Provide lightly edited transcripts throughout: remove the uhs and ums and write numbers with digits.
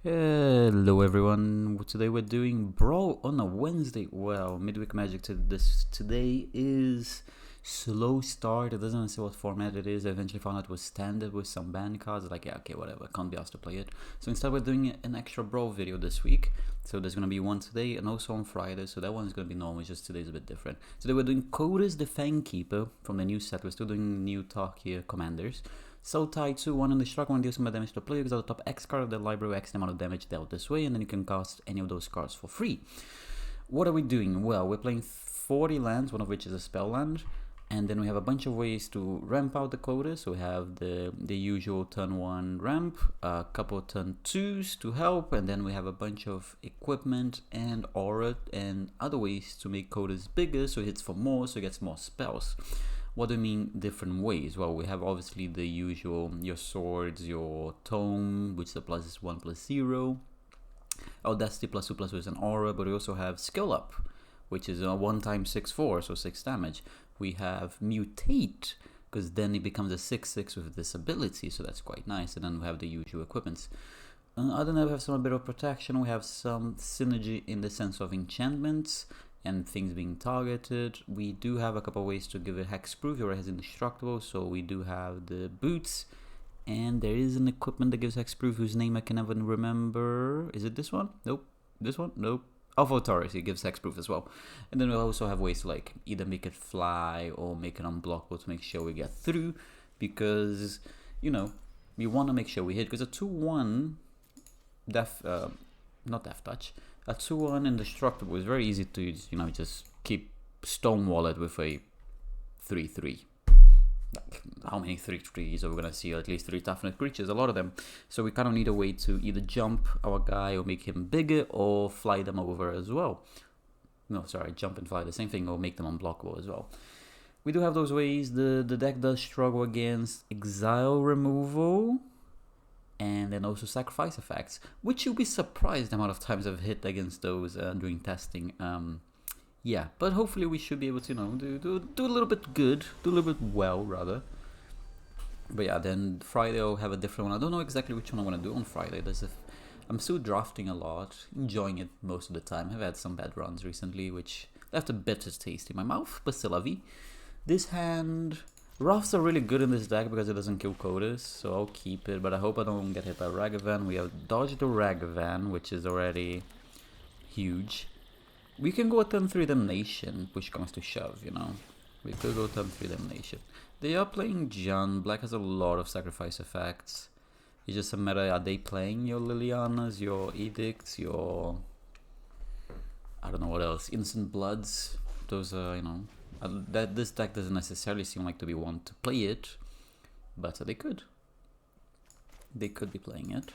Hello everyone, today we're doing Brawl on a Wednesday. Well, midweek magic today is slow start. It doesn't say what format it is. I eventually found out it was standard with some band cards. Like, yeah, okay, whatever, can't be asked to play it. So instead we're doing an extra Brawl video this week. So there's gonna be one today and also on Friday. So that one's gonna be normal, just today's a bit different. Today we're doing Kotis the Fangkeeper from the new set. We're still doing new Tarkia commanders. So tie 2-1 in the struck one deals some damage to the player, because the top X card of the library X the amount of damage dealt this way, and then you can cast any of those cards for free. What are we doing? Well, we're playing 40 lands, one of which is a spell land, and then we have a bunch of ways to ramp out the quota. So we have the usual turn 1 ramp, a couple of turn 2s to help, and then we have a bunch of equipment and aura and other ways to make quotas bigger so it hits for more, so it gets more spells. What do I mean different ways? Well, we have obviously the usual, your swords, your tome, which is a +1/+0. Audacity +2/+2 is an aura, but we also have skill up, which is a 1 × 6/4, so 6 damage. We have mutate, because then it becomes a 6/6 with this ability, so that's quite nice. And then we have the usual equipments. Other than that, we have some bit of protection. We have some synergy in the sense of enchantments and things being targeted. We do have a couple of ways to give it hexproof. Your has indestructible, so we do have the boots, and there is an equipment that gives hexproof whose name I can never remember. Is it this one? Nope. This one? Nope. Alpha Taurus, it gives hexproof as well. And then we also have ways to like either make it fly or make it unblockable to make sure we get through, because you know we want to make sure we hit, because a 2/1 not death touch. A 2/1 indestructible is very easy to, just keep stonewall it with a 3/3. Like, how many 3/3s are we gonna see? At least 3 toughness creatures, a lot of them. So we kind of need a way to either jump our guy or make him bigger, or fly them over as well. No, sorry, jump and fly, the same thing, or make them unblockable as well. We do have those ways. The deck does struggle against exile removal, and then also sacrifice effects, which you'll be surprised the amount of times I've hit against those during testing. Yeah, but hopefully we should be able to, do a little bit good, do a little bit well, rather. But yeah, then Friday I'll have a different one. I don't know exactly which one I want to do on Friday. I'm still drafting a lot, enjoying it most of the time. I've had some bad runs recently, which left a bitter taste in my mouth, but still love. This hand, Roughs are really good in this deck because it doesn't kill Kotis, so I'll keep it, but I hope I don't get hit by Ragavan. We have dodged the Ragavan, which is already huge. We can go turn 3 Damnation, push comes to shove, We could go turn 3 Damnation. They are playing Jun. Black has a lot of sacrifice effects. It's just a matter, are they playing your Lilianas, your Edicts, your... I don't know what else, Instant Bloods? Those are, that this deck doesn't necessarily seem like to be one to play it, but they could. They could be playing it.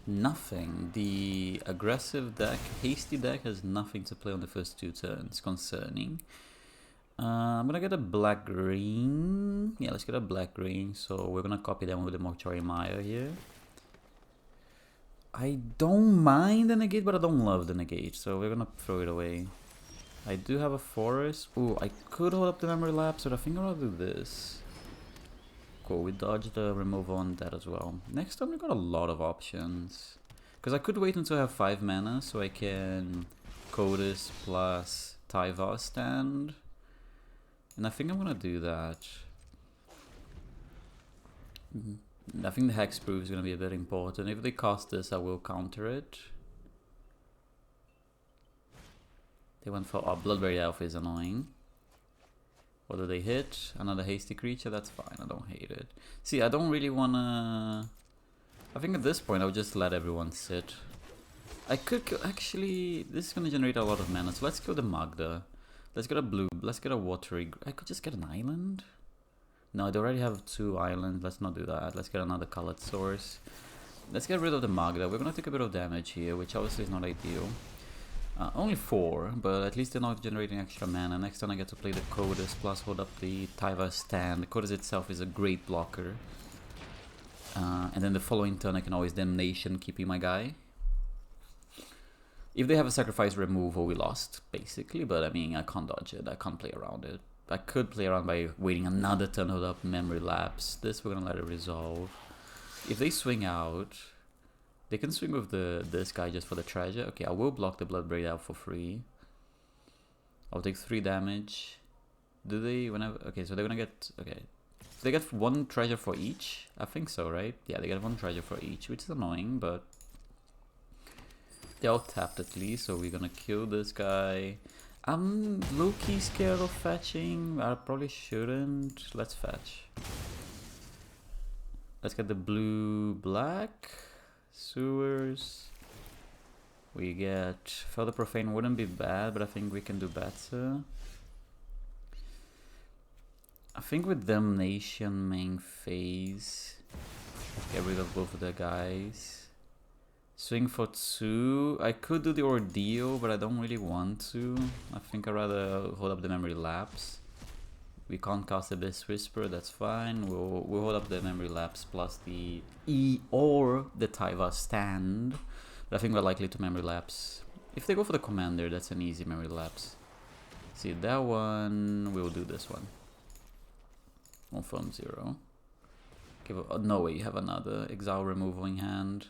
Nothing. The aggressive deck, hasty deck, has nothing to play on the first 2 turns. Concerning. I'm gonna get a black-green. Yeah, let's get a black-green. So we're gonna copy them with the Mortuary Mire here. I don't mind the negate, but I don't love the negate, so we're gonna throw it away. I do have a forest. Ooh, I could hold up the memory lapse, but I think I'll do this. Cool, we dodged the removal on that as well. Next time we got a lot of options. Because I could wait until I have 5 mana, so I can Kotis plus Tyvar stand. And I think I'm gonna do that. I think the hexproof is gonna be a bit important. If they cast this, I will counter it. They went for... Oh, Bloodberry Elf is annoying. What do they hit? Another hasty creature? That's fine, I don't hate it. See, I don't really wanna... I think at this point I would just let everyone sit. I could kill... Actually, this is gonna generate a lot of mana, so let's kill the Magda. Let's get a blue... Let's get a watery... I could just get an island? No, they already have 2 islands, let's not do that. Let's get another colored source. Let's get rid of the Magda. We're gonna take a bit of damage here, which obviously is not ideal. Only 4, but at least they're not generating extra mana. Next time I get to play the Kotis plus hold up the Tyvar stand. The Kotis itself is a great blocker. And then the following turn I can always Damnation, keeping my guy. If they have a sacrifice removal, we lost, basically. But I mean, I can't dodge it. I can't play around it. I could play around by waiting another turn, hold up, memory lapse. This we're gonna let it resolve. If they swing out, They can swing with this guy just for the treasure. Okay, I will block the Blood Braid out for free. I'll take 3 damage. Do they whenever? Okay, so they're gonna get, okay. So they get 1 treasure for each. I think so, right? Yeah, they get 1 treasure for each, which is annoying, but they're all tapped at least. So we're gonna kill this guy. I'm low-key scared of fetching. I probably shouldn't. Let's fetch. Let's get the blue-black sewers. We get Felder Profane wouldn't be bad, but I think we can do better. I think with Damnation main phase, get rid of both of the guys. Swing for 2. I could do the Ordeal, but I don't really want to. I think I'd rather hold up the Memory Lapse. We can't cast Abyss Whisper, that's fine. We'll hold up the Memory Lapse plus the E or the Taiva Stand. But I think we're likely to Memory Lapse. If they go for the Commander, that's an easy Memory Lapse. See that one, we'll do this one. Confirm 0. Give a, no way, you have another Exile Removal in hand.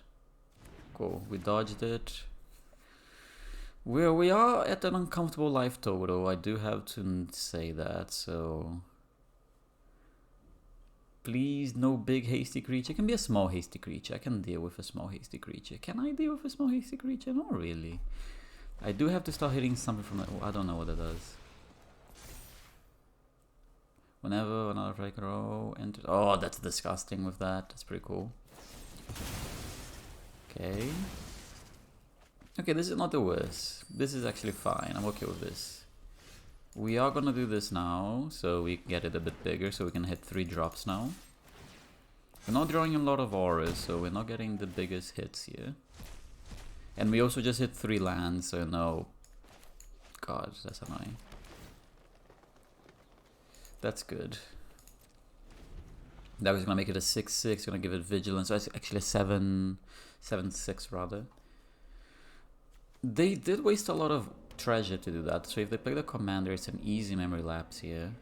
Cool, we dodged it. We are at an uncomfortable life total, I do have to say that, so... Please, no big hasty creature. It can be a small hasty creature. I can deal with a small hasty creature. Can I deal with a small hasty creature? Not really. I do have to start hitting something from the... Oh, I don't know what it does. Whenever another Frag Row enters... Oh, that's disgusting with that. That's pretty cool. Okay. Okay, this is not the worst. This is actually fine. I'm okay with this. We are gonna do this now, so we get it a bit bigger, so we can hit 3 drops now. We're not drawing a lot of auras, so we're not getting the biggest hits here. And we also just hit 3 lands, so no. God, that's annoying. That's good. That was gonna make it a 6/6, gonna give it vigilance. So it's actually a 7/6 rather. They did waste a lot of treasure to do that, so if they play the commander, it's an easy Memory Lapse here.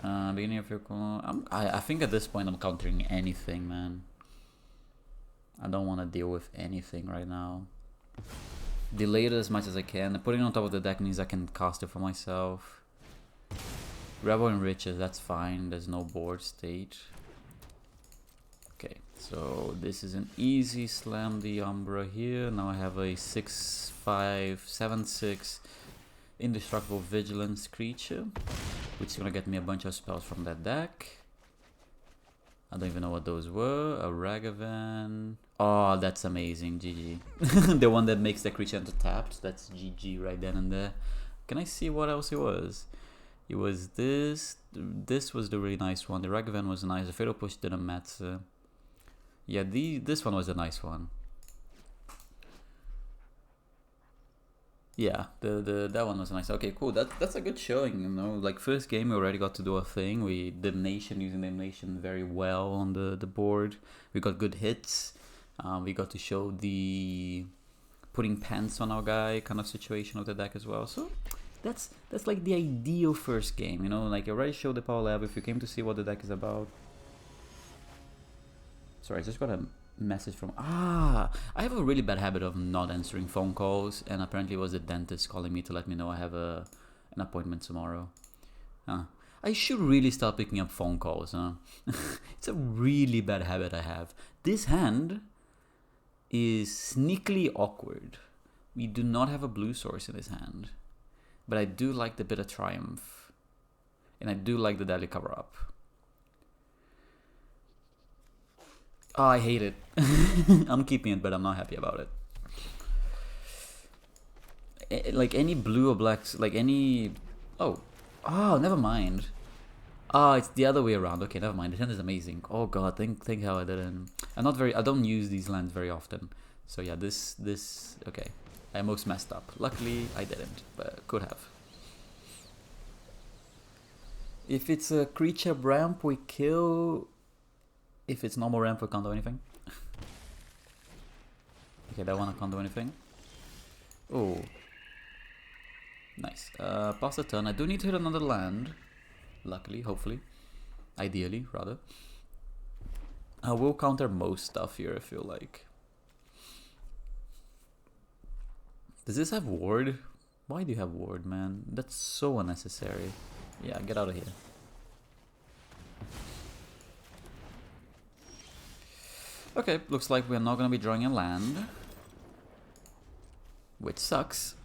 Beginning of your call. I think at this point I'm countering anything, man. I don't want to deal with anything right now. Delay it as much as I can. Putting it on top of the deck means I can cast it for myself. Rebel and Riches, that's fine. There's no board state. Okay, so this is an easy slam the Umbra here. Now I have a 6/5, 7/6 indestructible vigilance creature, which is gonna get me a bunch of spells from that deck. I don't even know what those were. A Ragavan. Oh, that's amazing. GG. The one that makes the creature enter tapped. That's GG right then and there. Can I see what else it was? It was this. This was the really nice one. The Ragavan was nice. The Fatal Push didn't matter. Yeah, this one was a nice one. Yeah, that one was nice. Okay, cool. That's a good showing, you know. Like first game we already got to do a thing. We did Nation using the Nation very well on the board. We got good hits. We got to show the putting pants on our guy kind of situation of the deck as well. So that's like the ideal first game, you know. Like I already showed the power level. If you came to see what the deck is about. Sorry, I just got a message from... I have a really bad habit of not answering phone calls, and apparently it was the dentist calling me to let me know I have an appointment tomorrow. I should really start picking up phone calls, huh? It's a really bad habit I have. This hand is sneakily awkward. We do not have a blue source in this hand, but I do like the Bit of Triumph, and I do like the Deadly Cover-Up. Oh, I hate it. I'm keeping it, but I'm not happy about it. Like any blue or blacks, like any... Oh, never mind. It's the other way around. Okay, never mind. The hand is amazing. Oh god, think how I didn't... I don't use these lands very often. So yeah, this, okay. I almost messed up. Luckily, I didn't, but could have. If it's a creature ramp, we kill... If it's normal ramp, we can't do anything. Okay, that one I can't do anything. Oh. Nice. Pass the turn. I do need to hit another land. Luckily, hopefully. Ideally, rather. I will counter most stuff here, I feel like. Does this have ward? Why do you have ward, man? That's so unnecessary. Yeah, get out of here. Okay, looks like we're not gonna be drawing a land. Which sucks.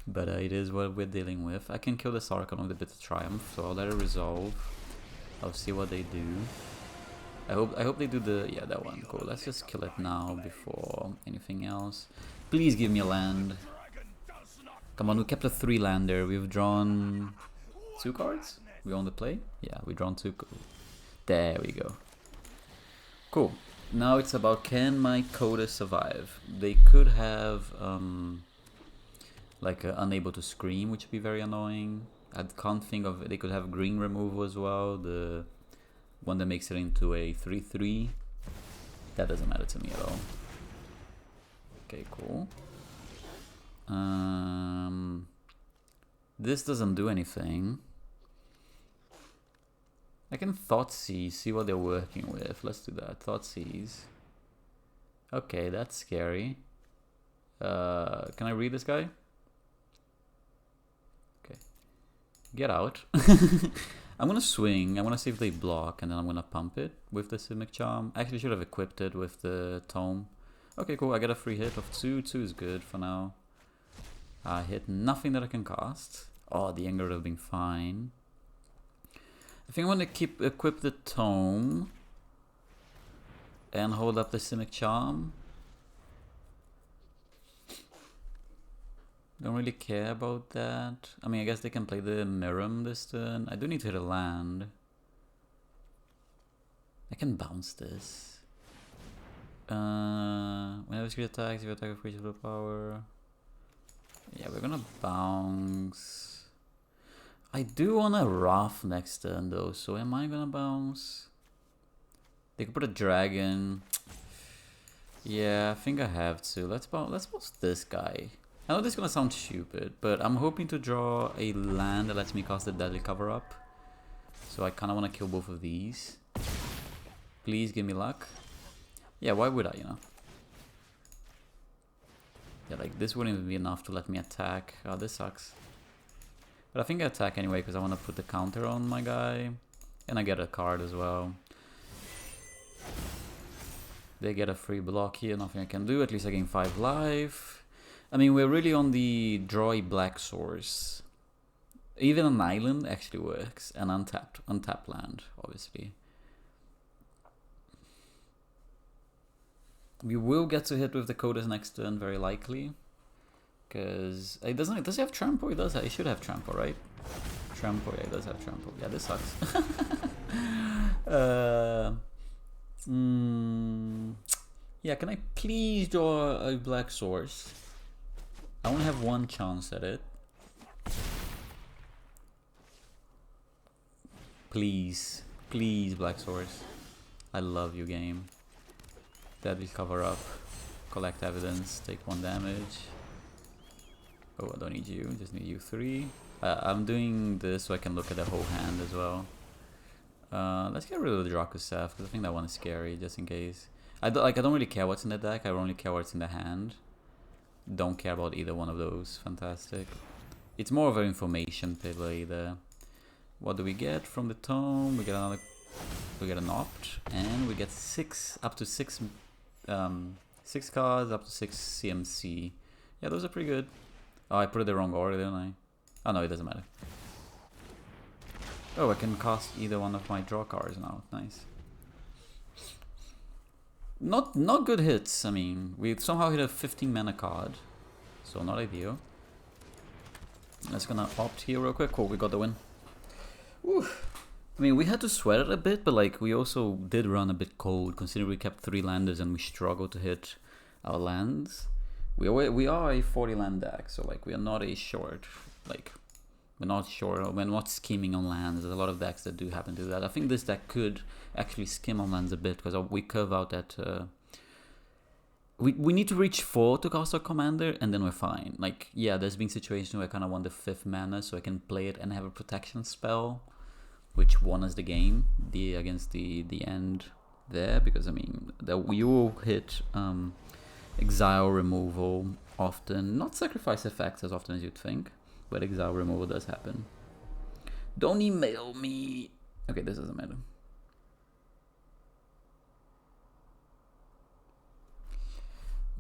But it is what we're dealing with. I can kill this Archon with a bit of Triumph, so I'll let it resolve. I'll see what they do. I hope they do the... yeah, that one. Cool, let's just kill it now before anything else. Please give me a land. Come on, we kept a 3-lander. We've drawn 2 cards? We own the play? Yeah, we've drawn 2. There we go. Cool. Now it's about, can my Kotis survive? They could have like unable to scream, which would be very annoying. I can't think of... they could have green removal as well, the one that makes it into a 3/3. That doesn't matter to me at all. Okay, cool. This doesn't do anything. I can Thoughtseize, see what they're working with. Let's do that. Thoughtseize. Okay, that's scary. Can I read this guy? Okay. Get out. I'm gonna swing. I wanna see if they block, and then I'm gonna pump it with the Simic Charm. I actually should have equipped it with the Tome. Okay, cool. I get a free hit of 2. 2 is good for now. I hit nothing that I can cast. Oh, the Anger would have been fine. I think I want to equip the Tome and hold up the Simic Charm. Don't really care about that. I mean, I guess they can play the Miram this turn. I do need to hit a land. I can bounce this. Whenever this creature attacks, if you attack with creature with power. Yeah, we're gonna bounce. I do want a Wrath next turn though, so am I gonna bounce? They could put a dragon. Yeah, I think I have to. Let's bounce this guy. I know this is gonna sound stupid, but I'm hoping to draw a land that lets me cast the Deadly Cover-Up. So I kinda wanna kill both of these. Please give me luck. Yeah, why would I, you know? Yeah, like this wouldn't even be enough to let me attack. Oh, this sucks. But I think I attack anyway because I want to put the counter on my guy. And I get a card as well. They get a free block here, nothing I can do. At least I gain 5 life. I mean, we're really on the draw a black source. Even an island actually works. And untapped land, obviously. We will get to hit with the Kotis next turn, very likely. Because it doesn't. Does he have trample? He does. He should have trample, right? Trample. Yeah, he does have trample. Yeah, this sucks. Yeah, can I please draw a black source? I only have 1 chance at it. Please, please, black source. I love you, game. Deadly Cover-Up. Collect evidence. Take 1 damage. Oh, I don't need you. Just need you 3. I'm doing this so I can look at the whole hand as well. Let's get rid of the Drakuseth because I think that one is scary, just in case. I don't really care what's in the deck. I only care what's in the hand. Don't care about either one of those. Fantastic. It's more of an information play there. What do we get from the Tome? We get another. We get an opt, and we get 6 up to 6. 6 cards up to 6 CMC. Yeah, those are pretty good. Oh, I put it the wrong order, didn't I? Oh no, it doesn't matter. Oh, I can cast either one of my draw cards now. Nice. Not good hits. I mean, we somehow hit a 15 mana card, so not ideal. Let's gonna opt here real quick. Cool, we got the win. Woo. I mean, we had to sweat it a bit, but like we also did run a bit cold, considering we kept 3 landers and we struggled to hit our lands. We are a 40 land deck, so like we are not a short, like we're not short, we're not skimming on lands. There's a lot of decks that do happen to do that. I think this deck could actually skim on lands a bit because we curve out that we need to reach 4 to cast our commander and then we're fine. Like, yeah, there's been situations where I kind of want the 5th mana so I can play it and have a protection spell, which won us the game against the end. there, because I mean you will hit exile removal often, not sacrifice effects as often as you'd think, but exile removal does happen. Don't email me. Okay, this doesn't matter.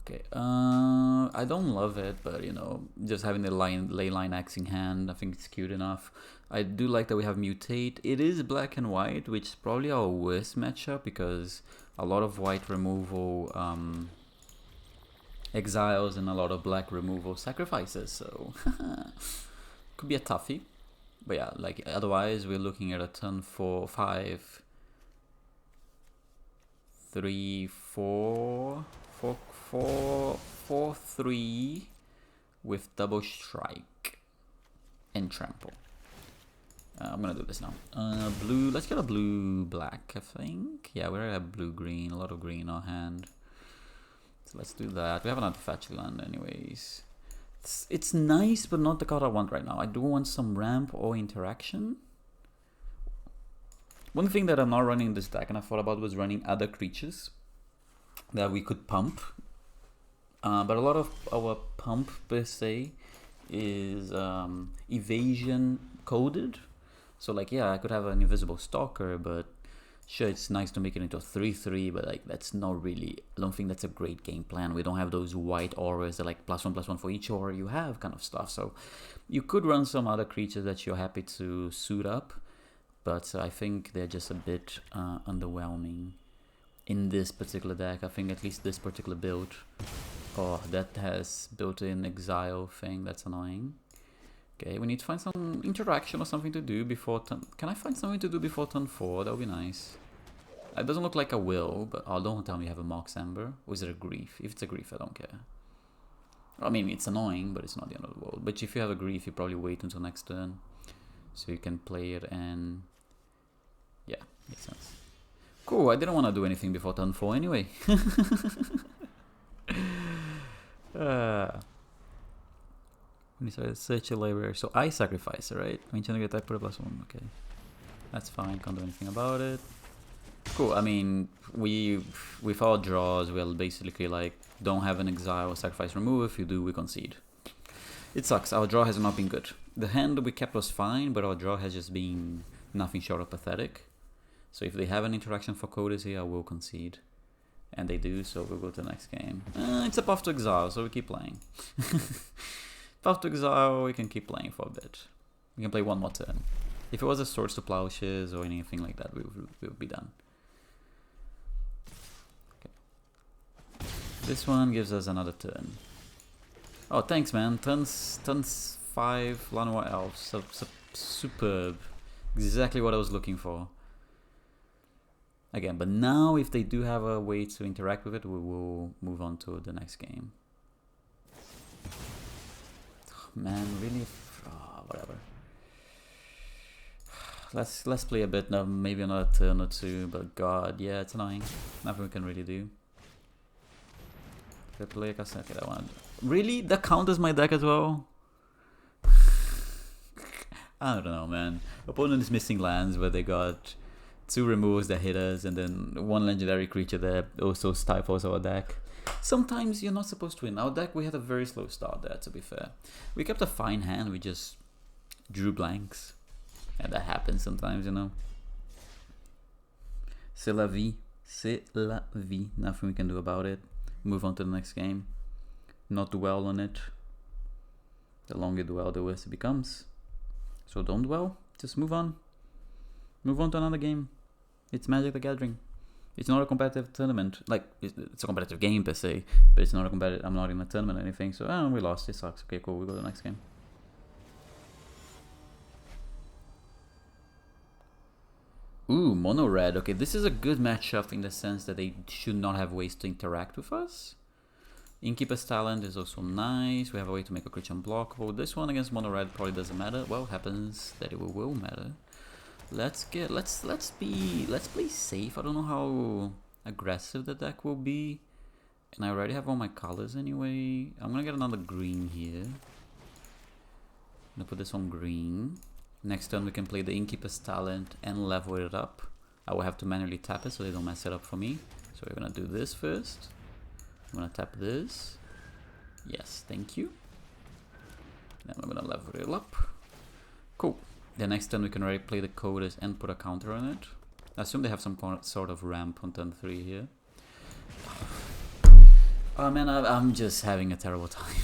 Okay, I don't love it, but you know, just having the ley line axing hand, I think it's cute enough. I do like that we have mutate. It is black and white, which is probably our worst matchup because a lot of white removal exiles and a lot of black removal sacrifices, so could be a toughie. But yeah, like otherwise we're looking at a turn 4, 5, 3, 4, 4, 4, 4, 3 with double strike and trample. I'm gonna do this now. Blue, let's get a blue black, I think. Yeah, we already have blue green, a lot of green in our hand. So let's do that. We have another fetch land anyways. It's nice, but not the card I want right now. I do want some ramp or interaction. One thing that I'm not running in this deck and I thought about was running other creatures that we could pump. But a lot of our pump per se is evasion coded. So like, yeah, I could have an invisible stalker, but sure, it's nice to make it into a 3/3, but like that's not really, I don't think that's a great game plan. We don't have those white auras that like +1/+1 for each aura you have kind of stuff. So you could run some other creatures that you're happy to suit up, but I think they're just a bit underwhelming in this particular deck. I think at least this particular build, oh, that has built-in exile thing, that's annoying. Okay, we need to find some interaction or something to do before turn. Can I find something to do before turn 4? That would be nice. It doesn't look like I will, but oh, don't tell me you have a Mox Amber. Or is it a Grief? If it's a Grief, I don't care. I mean, it's annoying, but it's not the end of the world. But if you have a Grief, you probably wait until next turn, so you can play it and... yeah, makes sense. Cool, I didn't want to do anything before turn 4 anyway. Search a library. So I sacrifice it, right? When you get attack, put a +1. Okay, that's fine. Can't do anything about it. Cool. I mean, with our draws, we'll basically like don't have an exile or sacrifice remove. If you do, we concede. It sucks. Our draw has not been good. The hand we kept was fine, but our draw has just been nothing short of pathetic. So if they have an interaction for Kotis here, I will concede. And they do, so we'll go to the next game. It's a path to exile, so we keep playing. Path to exile, we can keep playing for a bit. We can play one more turn. If it was a Swords to Plowshares or anything like that, we would be done. Okay. This one gives us another turn. Oh, thanks, man. Turns 5 Llanowar Elves. Superb. Exactly what I was looking for. Again, but now if they do have a way to interact with it, we will move on to the next game. Oh, man, really? Oh, whatever. Let's play a bit now, maybe another turn or two, but god, yeah, it's annoying. Nothing we can really do. If I play a cassette, okay, that one. Really? That counters my deck as well? I don't know, man. Opponent is missing lands where they got 2 removes that hit us, and then 1 legendary creature that also stifles our deck. Sometimes you're not supposed to win. Our deck, we had a very slow start there, to be fair. We kept a fine hand, we just drew blanks. And that happens sometimes, you know. C'est la vie. C'est la vie. Nothing we can do about it. Move on to the next game. Not dwell on it. The longer you dwell, the worse it becomes. So don't dwell. Just move on. Move on to another game. It's Magic the Gathering. It's not a competitive tournament. Like, it's a competitive game per se, but it's not a competitive. I'm not in a tournament or anything. So, we lost. It sucks. Okay, cool. We go to the next game. Ooh, mono red. Okay, this is a good matchup in the sense that they should not have ways to interact with us. Innkeeper's Talent is also nice. We have a way to make a creature unblockable. This one against mono red probably doesn't matter. Well, happens that it will matter. Let's play safe. I don't know how aggressive the deck will be. And I already have all my colors anyway. I'm gonna get another green here. I'm gonna put this on green. Next turn we can play the Innkeeper's Talent and level it up I will have to manually tap it so they don't mess it up for me. So we're gonna do this first. I'm gonna tap this. Yes, thank you. Then we're gonna level it up. Cool. The next turn we can already play the Kotis and put a counter on it. I assume they have some sort of ramp on turn 3 here. Oh man, I'm just having a terrible time.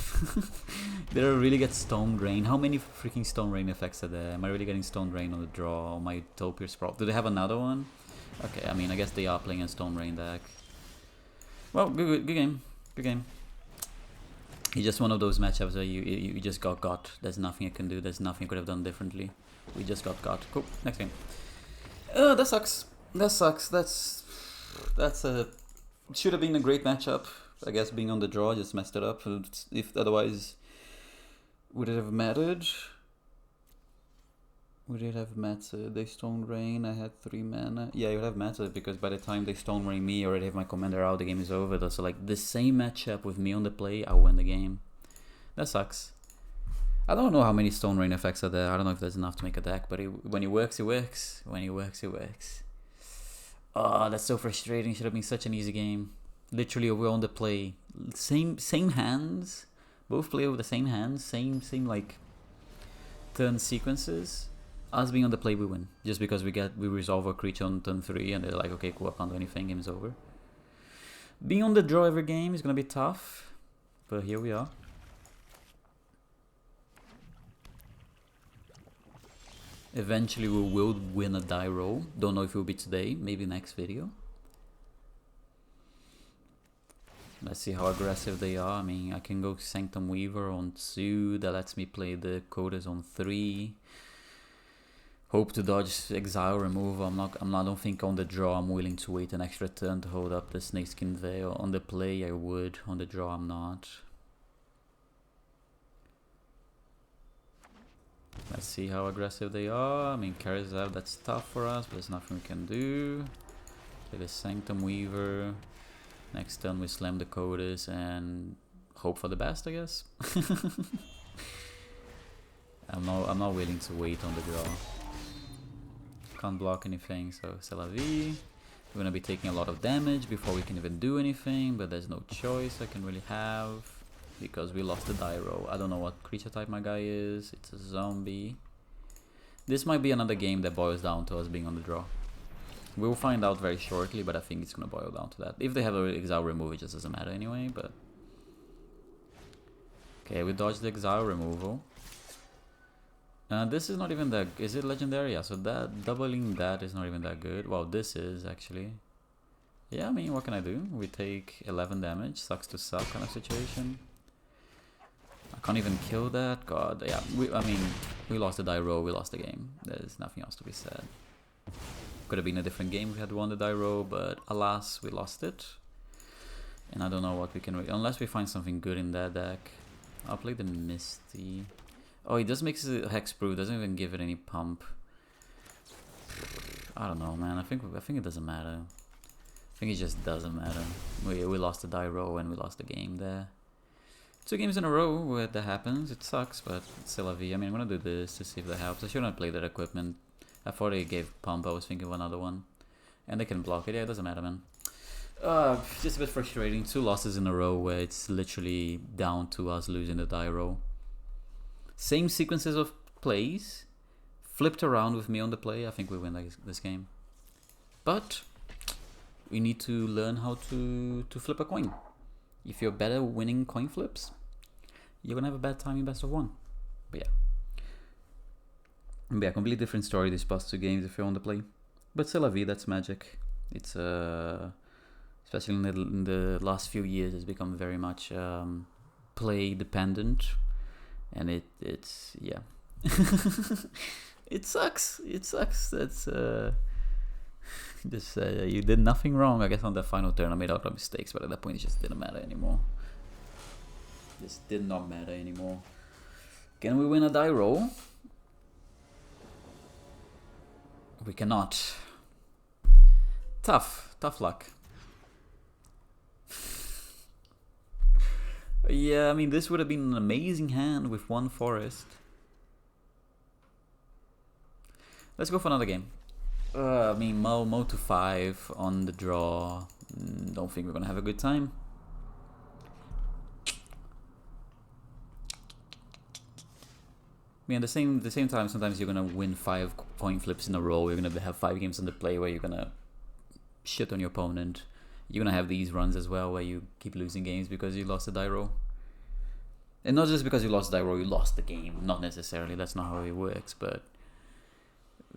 Did I really get Stone Drain? How many freaking Stone Drain effects are there? Am I really getting Stone Drain on the draw? On my Topier Sprawl? Do they have another one? Okay, I mean, I guess they are playing a Stone Drain deck. Well, good game. Good game. It's just one of those matchups where you just got. There's nothing I can do. There's nothing I could have done differently. We just got. Cool. Next game. That sucks. That sucks. That's a... Should have been a great matchup. I guess being on the draw just messed it up. If otherwise, would it have mattered? Would it have mattered? They Stone Rain. I had 3 mana. Yeah, it would have mattered because by the time they Stone Rain me, I already have my commander out. The game is over. So like the same matchup with me on the play, I win the game. That sucks. I don't know how many Stone Rain effects are there. I don't know if there's enough to make a deck, but when it works, it works. When it works, it works. Oh, that's so frustrating. Should have been such an easy game. Literally, we're on the play. Same hands. Both play with the same hands. Same like turn sequences. Us being on the play, we win. Just because we resolve our creature on turn 3 and they're like, okay, cool, I can't do anything, game's over. Being on the draw every game is gonna be tough. But here we are. Eventually we will win a die roll. Don't know if it will be today, maybe next video. Let's see how aggressive they are. I mean, I can go Sanctum Weaver on 2. That lets me play the Kotis on 3. Hope to dodge exile removal. I don't think on the draw I'm willing to wait an extra turn to hold up the Snakeskin Veil. On the play I would. On the draw I'm not. Let's see how aggressive they are. I mean, Karazav, that's tough for us, but there's nothing we can do. Play the Sanctum Weaver. Next turn we slam the Kotis and hope for the best, I guess. I'm not willing to wait on the draw. Can't block anything, so c'est la vie. We're gonna be taking a lot of damage before we can even do anything, but there's no choice I can really have because we lost the die roll. I don't know what creature type my guy is. It's a zombie. This might be another game that boils down to us being on the draw. We'll find out very shortly, but I think it's gonna boil down to that. If they have an exile remove, it just doesn't matter anyway, but... Okay, we dodged the exile removal. This is not even that... Is it legendary? Yeah, so that doubling that is not even that good. Well, this is actually... Yeah, I mean, what can I do? We take 11 damage. Sucks to suck kind of situation. I can't even kill that. God, yeah. I mean, we lost the die roll. We lost the game. There's nothing else to be said. Could have been a different game if we had won the die roll, but alas, we lost it. And I don't know what we can... Unless we find something good in that deck. I'll play the Misty... Oh, it does make it hexproof. Doesn't even give it any pump. I don't know, man. I think it doesn't matter. I think it just doesn't matter. We lost the die roll and we lost the game there. 2 games in a row where that happens. It sucks, but it's still a V. I mean, I'm gonna do this to see if that helps. I shouldn't play that equipment. I thought they gave pump. I was thinking of another one, and they can block it. Yeah, it doesn't matter, man. Just a bit frustrating. 2 losses in a row where it's literally down to us losing the die roll. Same sequences of plays, flipped around with me on the play. I think we win this game. But we need to learn how to flip a coin. If you're better winning coin flips, you're gonna have a bad time in best of 1. But yeah, completely different story these past 2 games if you're on the play. But c'est la vie, that's magic. It's especially in the last few years, it's become very much play dependent. And it's yeah. It sucks. It sucks. That's just you did nothing wrong. I guess on the final turn I made a lot of mistakes, but at that point it just didn't matter anymore. This did not matter anymore. Can we win a die roll? We cannot. Tough luck. Yeah, I mean, this would have been an amazing hand with 1 forest. Let's go for another game. I mean, Mo to 5 on the draw. Don't think we're gonna have a good time. I mean, at the same time, sometimes you're gonna win 5 coin flips in a row. You're gonna have 5 games on the play where you're gonna shit on your opponent. You're gonna have these runs as well where you keep losing games because you lost a die roll. And not just because you lost die roll, you lost the game. Not necessarily. That's not how it works, but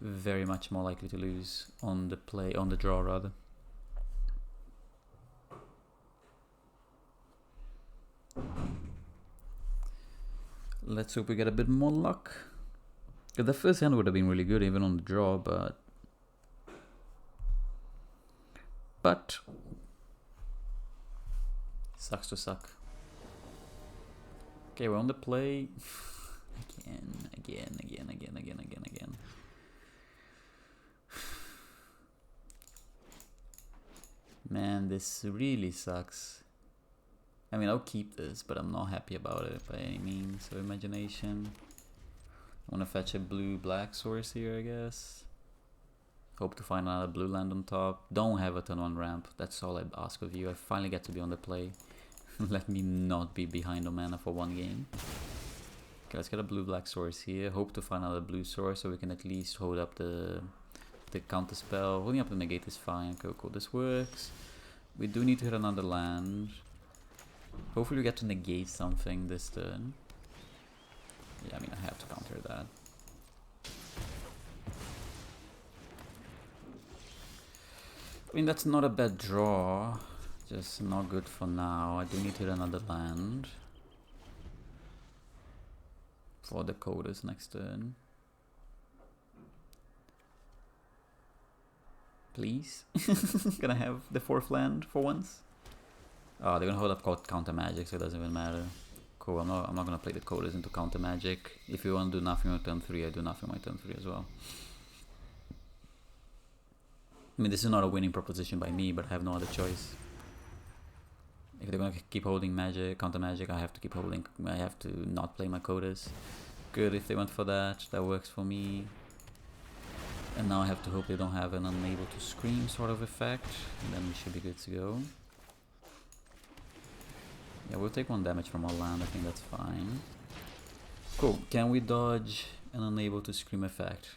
very much more likely to lose on the play, on the draw rather. Let's hope we get a bit more luck. The first hand would have been really good even on the draw, but sucks to suck. Okay, we're on the play. Again. Man, this really sucks. I mean, I'll keep this, but I'm not happy about it by any means. So imagination. I want to fetch a blue-black source here, I guess. Hope to find another blue land on top. Don't have a turn 1 ramp. That's all I ask of you. I finally get to be on the play. Let me not be behind on mana for 1 game. Okay, let's get a blue-black source here. Hope to find another blue source so we can at least hold up the counter spell. Holding up the negate is fine. Okay, cool. This works. We do need to hit another land. Hopefully we get to negate something this turn. Yeah, I mean, I have to counter that. I mean, that's not a bad draw. Just not good for now. I do need to hit another land for the Kotis next turn. Please. Can I have the 4th land for once? Oh, they're gonna hold up counter magic, so it doesn't even matter. Cool, I'm not gonna play the Kotis into counter magic. If you want to do nothing on turn 3, I do nothing on my turn 3 as well. I mean, this is not a winning proposition by me, but I have no other choice. If they're gonna keep holding magic, counter magic, I have to keep holding. I have to not play my Kotis. Good if they went for that. That works for me. And now I have to hope they don't have an unable to scream sort of effect. And then we should be good to go. Yeah, we'll take 1 damage from our land. I think that's fine. Cool. Can we dodge an unable to scream effect?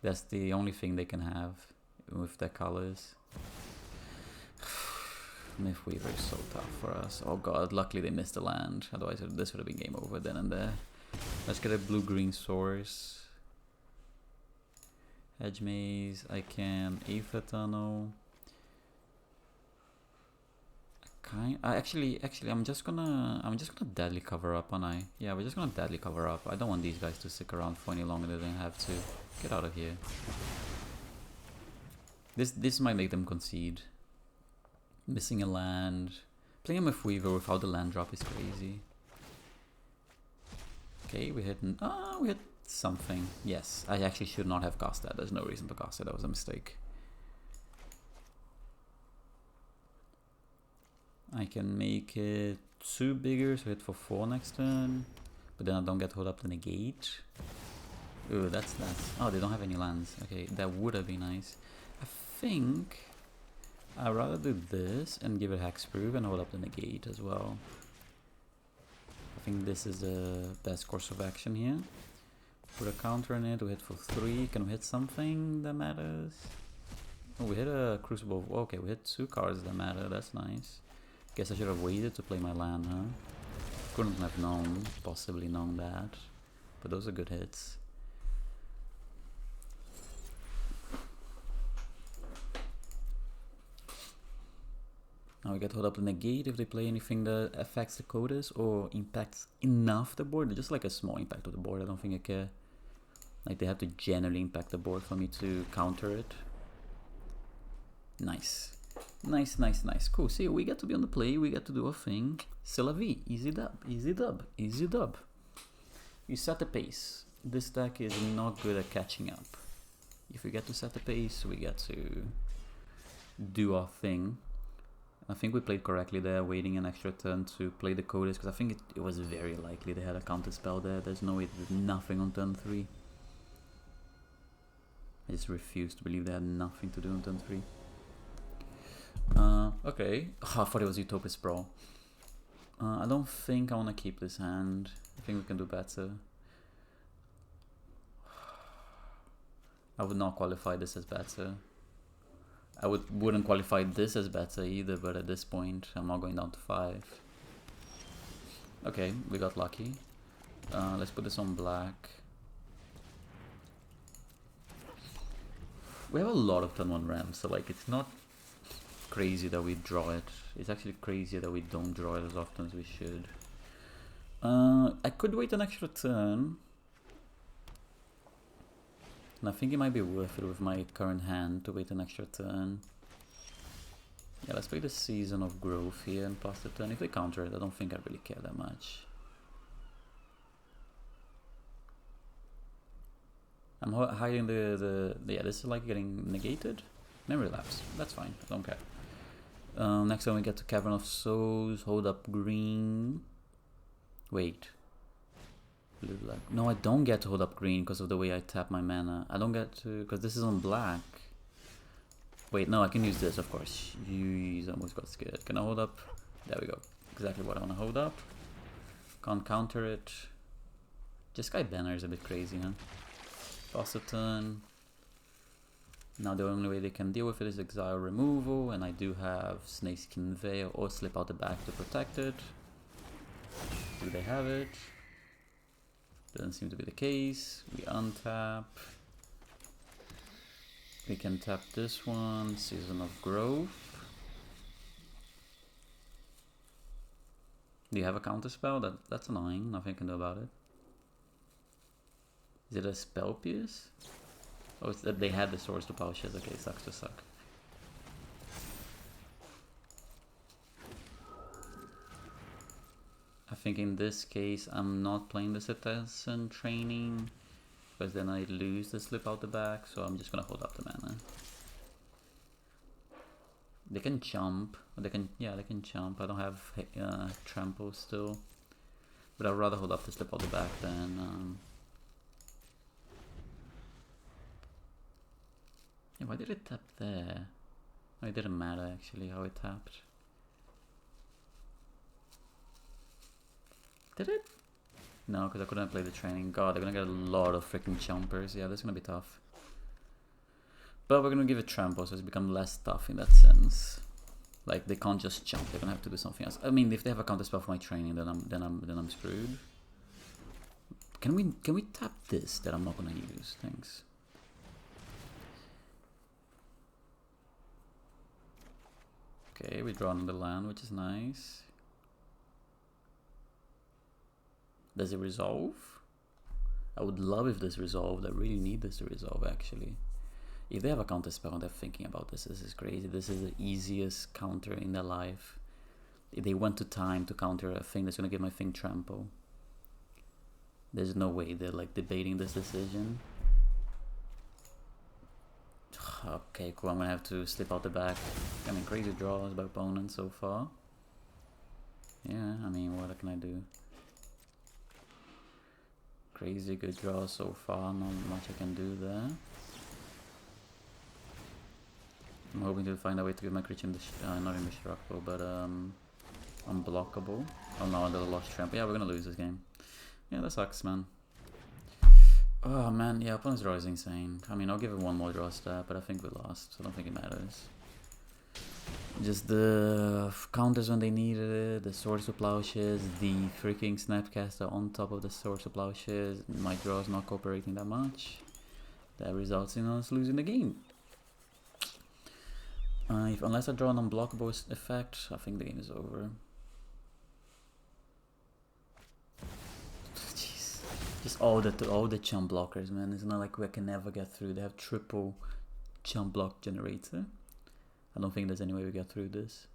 That's the only thing they can have with their colors. Mythweaver is so tough for us. Oh god, luckily they missed the land. Otherwise this would have been game over then and there. Let's get a blue-green source. Hedge maze. I can Aether Tunnel. Actually, I'm just gonna deadly cover up, aren't I? Yeah, we're just gonna deadly cover up. I don't want these guys to stick around for any longer than they have to. Get out of here. This might make them concede. Missing a land. Playing a Mythweaver without the land drop is crazy. Okay, we hit something. Yes, I actually should not have cast that. There's no reason to cast it. That was a mistake. I can make it 2 bigger, so hit for 4 next turn. But then I don't get hold up the negate. Ooh, that's that. Oh, they don't have any lands. Okay, that would have been nice. I think I'd rather do this and give it hexproof and hold up the negate as well. I think this is the best course of action here. Put a counter in it, we hit for 3. Can we hit something that matters? Oh, we hit a Crucible. Okay, we hit 2 cards that matter. That's nice. Guess I should have waited to play my land, huh? Couldn't have possibly known that. But those are good hits. Now we get hold up the negate if they play anything that affects the Kotis or impacts enough the board. Just like a small impact of the board, I don't think I care. Like they have to generally impact the board for me to counter it. Nice. Nice. Cool. See, we get to be on the play, we get to do a thing. C'est la vie. Easy dub. You set the pace. This deck is not good at catching up. If we get to set the pace, we get to do our thing. I think we played correctly there, waiting an extra turn to play the Kotis, because I think it was very likely they had a counter spell there. There's no way to do nothing on turn 3. I just refuse to believe they had nothing to do on turn 3. Okay. Oh, I thought it was Utopus Brawl. I don't think I want to keep this hand. I think we can do better. I would not qualify this as better. I wouldn't qualify this as better either, but at this point I'm not going down to 5. Okay, we got lucky. Let's put this on black. We have a lot of turn 1 ramps, so like it's not crazy that we draw it. It's actually crazier that we don't draw it as often as we should. I could wait an extra turn. And I think it might be worth it with my current hand to wait an extra turn. Yeah, let's play the Season of Growth here and pass the turn. If they counter it, I don't think I really care that much. I'm hiding yeah, this is like getting negated. Memory lapse, that's fine, I don't care. Next time we get to Cavern of Souls, hold up green. Wait. Blue, black. No, I don't get to hold up green because of the way I tap my mana. I don't get to, because this is on black. Wait, no, I can use this, of course. Jeez, I almost got scared. Can I hold up? There we go. Exactly what I want to hold up. Can't counter it. Just Sky Banner is a bit crazy, huh? Pass a turn. Now the only way they can deal with it is exile removal, and I do have Snakeskin Veil or Slip Out the Back to protect it. Do they have it? Doesn't seem to be the case. We untap. We can tap this one, Season of Growth. Do you have a counter spell? That's annoying, nothing I can do about it. Is it a Spell Pierce? Oh, it's that they had the Swords to Plowshares. Okay, sucks to suck. I think in this case I'm not playing the Citizen Training, because then I lose the Slip Out the Back, so I'm just gonna hold up the mana. They can jump, or they can, yeah, they can jump. I don't have trample still, but I'd rather hold up the Slip Out the Back than yeah, why did it tap there? Oh, it didn't matter actually how it tapped. Did it? No, because I couldn't play the training. God, they're gonna get a lot of freaking jumpers. Yeah, that's gonna be tough. But we're gonna give it trample, so it's become less tough in that sense. Like they can't just jump; they're gonna have to do something else. I mean, if they have a counter spell for my training, then I'm screwed. Can we tap this that I'm not gonna use? Thanks. Okay, we draw another land, which is nice. Does it resolve? I would love if this resolved. I really need this to resolve actually. If they have a counter spell and they're thinking about this, this is crazy. This is the easiest counter in their life. If they went to time to counter a thing that's gonna give my thing trample. There's no way they're like debating this decision. Okay, cool. I'm gonna have to slip out the back. I mean, crazy draws by opponents so far. Yeah, I mean, what can I do? Crazy good draw so far, not much I can do there. I'm hoping to find a way to give my creature not indestructible, but unblockable. Oh no, under the lost tramp. Yeah, we're gonna lose this game. Yeah, that sucks, man. Oh man, yeah, opponent's draw is insane. I mean, I'll give it one more draw stat, but I think we lost, so I don't think it matters. Just the counters when they needed it, the Swords to Plowshares, the freaking Snapcaster on top of the Swords to Plowshares. My draw is not cooperating that much. That results in us losing the game. Unless I draw an unblockable effect, I think the game is over. Jeez. Just all the jump blockers, man. It's not like we can never get through. They have triple jump block generator. I don't think there's any way we get through this.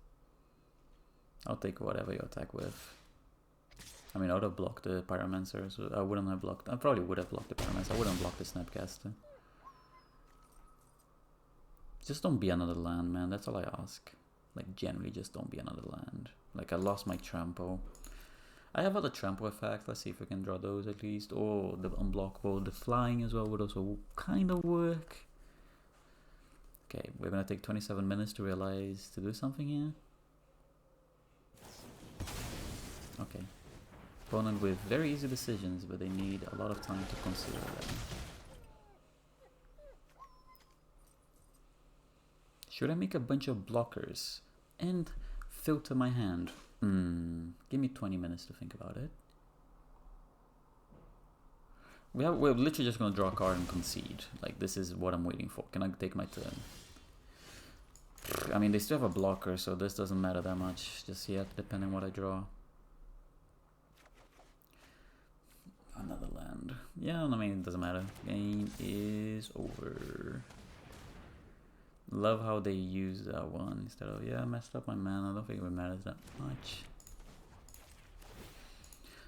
I'll take whatever you attack with. I mean, I would have blocked the Pyromancer, so I wouldn't have blocked. I probably would have blocked the Pyromancer. I wouldn't block the Snapcaster. Just don't be another land, man. That's all I ask. Like, generally, just don't be another land. Like, I lost my trample. I have other trample effects. Let's see if we can draw those at least. Or the unblockable, the flying as well would also kind of work. Okay, we're gonna take 27 minutes to realize to do something here. Okay. Opponent with very easy decisions, but they need a lot of time to consider them. Should I make a bunch of blockers and filter my hand? Give me 20 minutes to think about it. We're literally just gonna draw a card and concede. Like, this is what I'm waiting for. Can I take my turn? I mean, they still have a blocker, so this doesn't matter that much just yet, depending on what I draw. Another land. Yeah, I mean, it doesn't matter. Game is over. Love how they use that one instead of, yeah, I messed up my mana. I don't think it matters that much.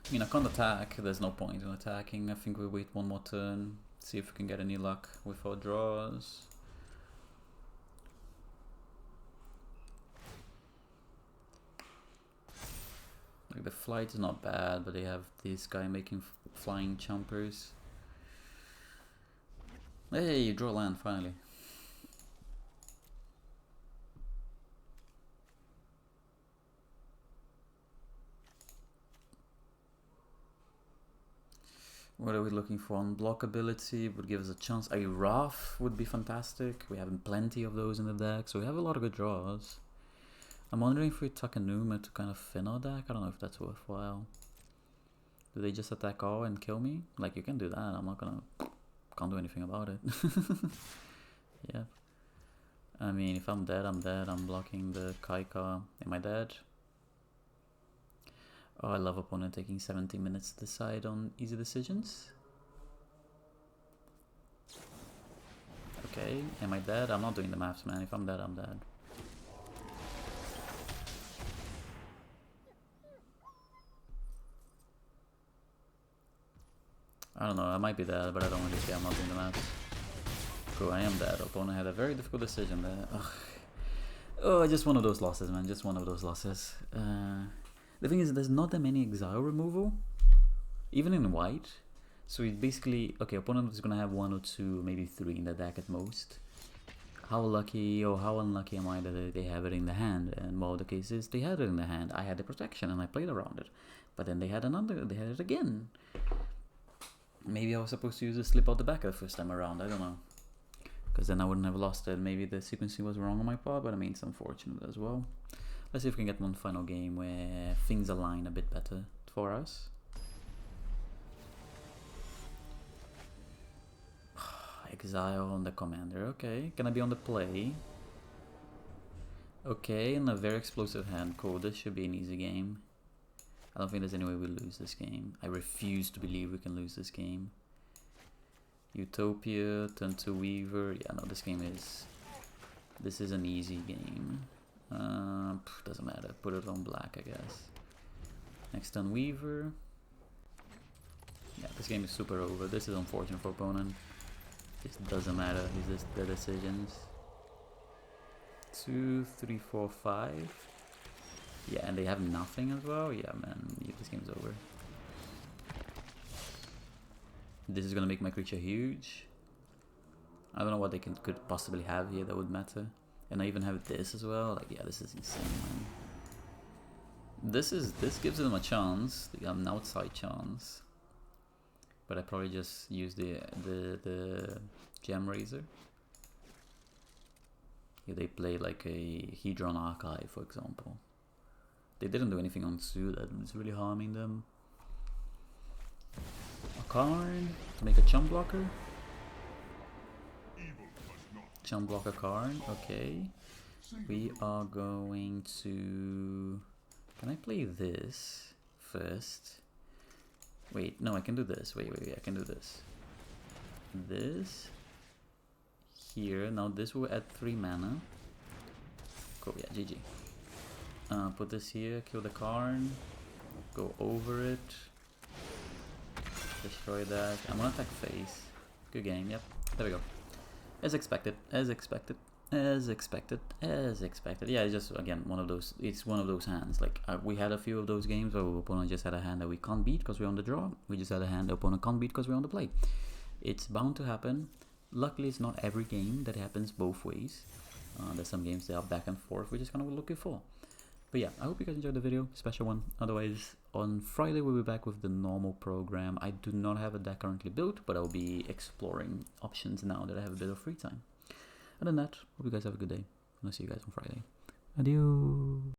I mean, I can't attack. There's no point in attacking. I think we'll wait one more turn. See if we can get any luck with our draws. Like, the flight's not bad, but they have this guy making flying chompers. Hey, you draw land finally. What are we looking for? Unblockability would give us a chance. A Wrath would be fantastic. We have plenty of those in the deck, so we have a lot of good draws. I'm wondering if we tuck a Numa to kind of thin our deck. I don't know if that's worthwhile. Do they just attack all and kill me? Like, you can do that. I'm not gonna... Can't do anything about it. Yeah. I mean, if I'm dead, I'm dead. I'm blocking the Kaika. Am I dead? Oh, I love opponent taking 70 minutes to decide on easy decisions. Okay, am I dead? I'm not doing the maths, man. If I'm dead, I'm dead. I don't know, I might be dead, but I don't really care. I'm not doing the maths. Cool, I am dead. Opponent had a very difficult decision there. Ugh. Oh, just one of those losses, man. Just one of those losses. The thing is, there's not that many exile removal, even in white. So it basically, okay, opponent is gonna have 1 or 2, maybe 3 in the deck at most. How lucky or how unlucky am I that they have it in the hand? And well, the case is they had it in the hand. I had the protection and I played around it, but then they had it again. Maybe I was supposed to use a slip out the back the first time around. I don't know, because then I wouldn't have lost it. Maybe the sequencing was wrong on my part, but I mean, it's unfortunate as well. Let's see if we can get one final game where things align a bit better for us. Exile on the commander. Okay, can I be on the play? Okay, and a very explosive hand. Cool, this should be an easy game. I don't think there's any way we lose this game. I refuse to believe we can lose this game. Utopia, turn to Weaver. Yeah, no, this game is... This is an easy game. Doesn't matter. Put it on black, I guess. Next on Weaver. Yeah, this game is super over. This is unfortunate for opponent. This doesn't matter. It's just their decisions. 2, 3, 4, 5. Yeah, and they have nothing as well. Yeah, man, this game's over. This is gonna make my creature huge. I don't know what they could possibly have here that would matter. And I even have this as well. Like, yeah, this is insane, man. This gives them a chance, an outside chance. But I probably just use the Gem Razor. Here they play like a Hedron Archive, for example. They didn't do anything on Sue that is really harming them. A Karn to make a chump blocker. Chump blocker Karn, okay. We are going to... Can I play this first? Wait, no, I can do this. Wait, I can do this. This. Here, now this will add 3 mana. Cool, yeah, GG. Put this here, kill the Karn, go over it, destroy that. I'm gonna attack face. Good game, yep. There we go. As expected, as expected, as expected, as expected. Yeah, it's just, again, one of those, it's one of those hands. Like, we had a few of those games where our opponent just had a hand that we can't beat because we're on the draw. We just had a hand the opponent can't beat because we're on the play. It's bound to happen. Luckily, it's not every game that happens both ways. There's some games that are back and forth, which is kind of what we're looking for. But yeah, I hope you guys enjoyed the video, special one. Otherwise, on Friday we'll be back with the normal program. I do not have a deck currently built, but I'll be exploring options now that I have a bit of free time. Other than that, hope you guys have a good day, and I'll see you guys on Friday. Adieu!